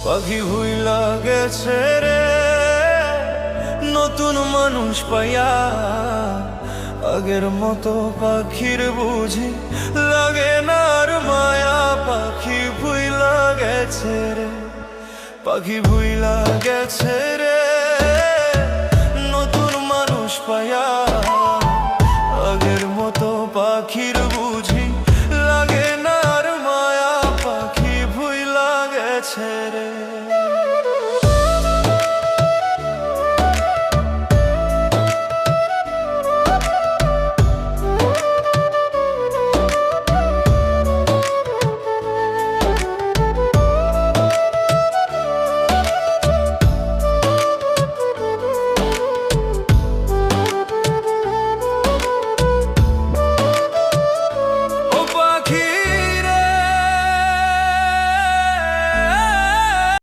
পাখি ভুইলা গেছে রে নতুন মানুষ পাইয়া, আগের মতো পাখির বুঝি লাগে না আর মায়া। পাখি ভুইলা গেছে রে, পাখি ভুইলা গেছে রে নতুন মানুষ পাইয়া, আগের মতো পাখির বুঝি লাগে না আর মায়া। পাখি ভুইলা গেছে রে।